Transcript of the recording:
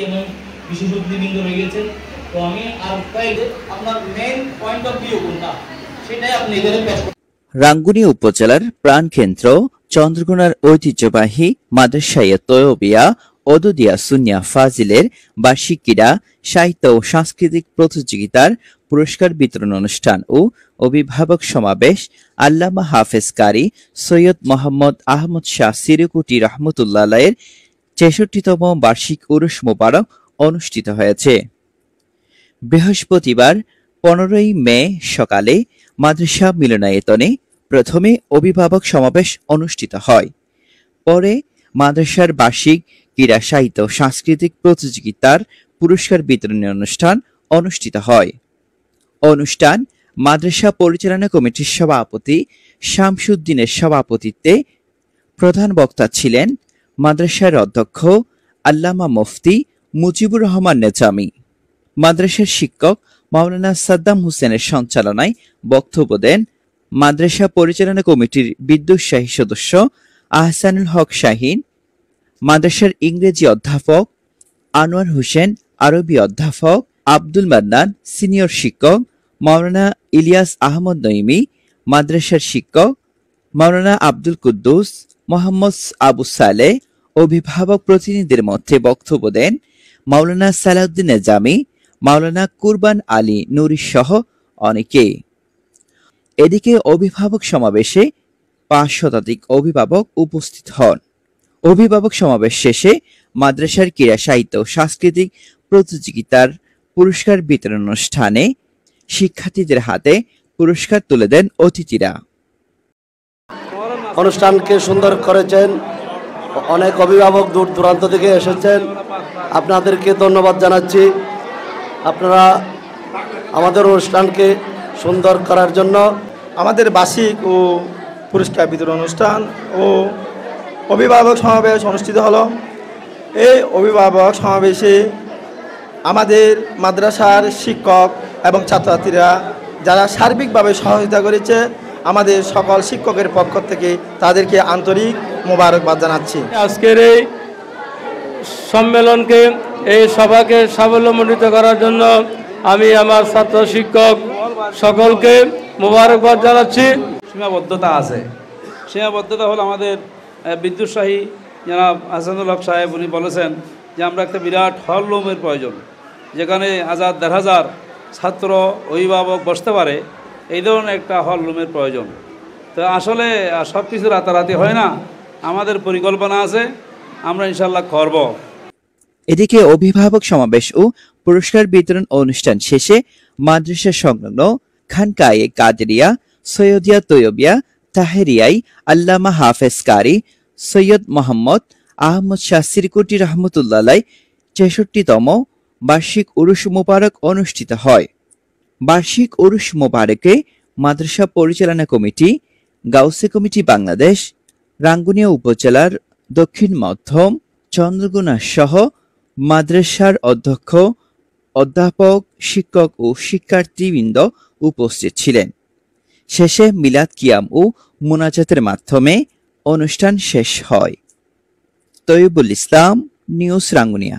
এবং বিশেষ অতিথিবৃন্দ রয়েছেন। তো আমি আর চাইলে আপনার মেইন পয়েন্ট অফ ভিউ কোনটা সেটাই আপনি এখানে পেশ করুন। রাঙ্গুনিয়া উপজেলার প্রাণকেন্দ্র চন্দ্রকোনার ঐতিহ্যবাহী মাদ্রাসায়ে তৈয়বিয়া ওদুদিয়া সুন্নিয়া ফাজিলের বার্ষিক ক্রীড়া সাহিত্য ও সাংস্কৃতিক প্রতিযোগিতার পুরস্কার বিতরণ অনুষ্ঠান ও অভিভাবক সমাবেশ আল্লামা হাফেজ কারি সৈয়দ মোহাম্মদ আহমদ শাহ সিরকুটি রহমতুল্লাহ আলাইহির ৬৬তম বার্ষিক উরুস মোবারক অনুষ্ঠিত হয়েছে। বৃহস্পতিবার ১৫ই মে সকালে মাদ্রাসা মিলনায়তনে প্রথমে অভিভাবক সমাবেশ অনুষ্ঠিত হয়। পরে মাদ্রাসার বার্ষিক ক্রীড়া সাহিত্য সাংস্কৃতিক প্রতিযোগিতার পুরস্কার বিতরণী অনুষ্ঠান অনুষ্ঠিত হয়। অনুষ্ঠান মাদ্রাসা পরিচালনা কমিটির সভাপতি শামসুদ্দিনের সভাপতিত্বে প্রধান বক্তা ছিলেন মাদ্রাসার অধ্যক্ষ আল্লামা মুফতি মুজিবুর রহমান নেজামী। মাদ্রাসার শিক্ষক মাওলানা সাদ্দাম হোসেনের সঞ্চালনায় বক্তব্য দেন মাদ্রাসা পরিচালনা কমিটির বিদ্যুৎসাহী সদস্য আহসানুল হক শাহীন, মাদ্রাসার ইংরেজি অধ্যাপক আনোয়ার হোসেন, আরবি অধ্যাপক আব্দুল মান্নান, সিনিয়র শিক্ষক মাওলানা ইলিয়াস আহমদ নঈমী, মাদ্রাসার শিক্ষক মাওলানা আব্দুল কুদ্দুস, মোহাম্মদ আবু সালেহ। অভিভাবক প্রতিনিধিদের মধ্যে বক্তব্য দেন মাওলানা সালাউদ্দিন নেজামী, মাওলানা কুরবান আলী নুরী সহ অনেকে। এদিকে অভিভাবক সমাবেশে ৫ শতাধিক অভিভাবক উপস্থিত হন। অভিভাবক সমাবেশ শেষে মাদ্রাসার ক্রীড়া সাহিত্য সাংস্কৃতিক প্রতিযোগিতার পুরস্কার বিতরণ অনুষ্ঠানে শিক্ষার্থীদের হাতে পুরস্কার তুলে দেন অতিথিরা। অনুষ্ঠানকে সুন্দর করেছেন, অনেক অভিভাবক দূর দূরান্ত থেকে এসেছেন, আপনাদেরকে ধন্যবাদ জানাচ্ছি। আপনারা আমাদের অনুষ্ঠানকে সুন্দর করার জন্য। আমাদের বার্ষিক ও পুরস্কার বিতরণ অনুষ্ঠান ও অভিভাবক সমাবেশ অনুষ্ঠিত হলো। এই অভিভাবক সমাবেশে আমাদের মাদ্রাসার শিক্ষক এবং ছাত্রছাত্রীরা যারা সার্বিকভাবে সহযোগিতা করেছে, আমাদের সকল শিক্ষকের পক্ষ থেকে তাদেরকে আন্তরিক মোবারকবাদ জানাচ্ছি। আজকের এই সম্মেলনকে, এই সভাকে সাফল্যমণ্ডিত করার জন্য আমি আমার ছাত্র শিক্ষক সকলকে মোবারকবাদ জানাচ্ছি। সীমাবদ্ধতা আছে, সীমাবদ্ধতা হলো আমাদের বিদ্যুৎসাহী জনাব হাসানুল হক সাহেব উনি বলেছেন যে আমরা একটা বিরাট হল রুমের প্রয়োজন, যেখানে ১,০০০-১,৫০০ ছাত্র অভিভাবক বসতে পারে, এই ধরনের একটা হল রুমের প্রয়োজন। তো আসলে সব কিছু রাতারাতি হয় না, আমাদের পরিকল্পনা আছে, আমরা ইনশাল্লাহ করব। এদিকে অভিভাবক সমাবেশ ও পুরস্কার বিতরণ অনুষ্ঠান শেষে মাদ্রাসা সংলগ্ন খানকায়ে কাদেরিয়া সৈয়দিয়া তৈয়বিয়া তাহেরিয়ায় আল্লামা হাফেজ কারি সৈয়দ মোহাম্মদ আহমদ শাহ সিরকুটি রহমতুল্লাহ আলাইহি ৬৬তম বার্ষিক উরুস মোবারক অনুষ্ঠিত হয়। বার্ষিক উরুস মোবারকে মাদ্রাসা পরিচালনা কমিটি, গাউসে কমিটি বাংলাদেশ, রাঙ্গুনিয়া উপজেলার দক্ষিণ মধ্যম, চন্দ্রকোনা সহ মাদ্রাসার অধ্যক্ষ, অধ্যাপক, শিক্ষক ও শিক্ষার্থীবৃন্দ উপস্থিত ছিলেন। শেষে মিলাদ কিয়াম ও মুনাজাতের মাধ্যমে অনুষ্ঠান শেষ হয়। তৈয়বুল ইসলাম, নিউজ রাঙ্গুনিয়া।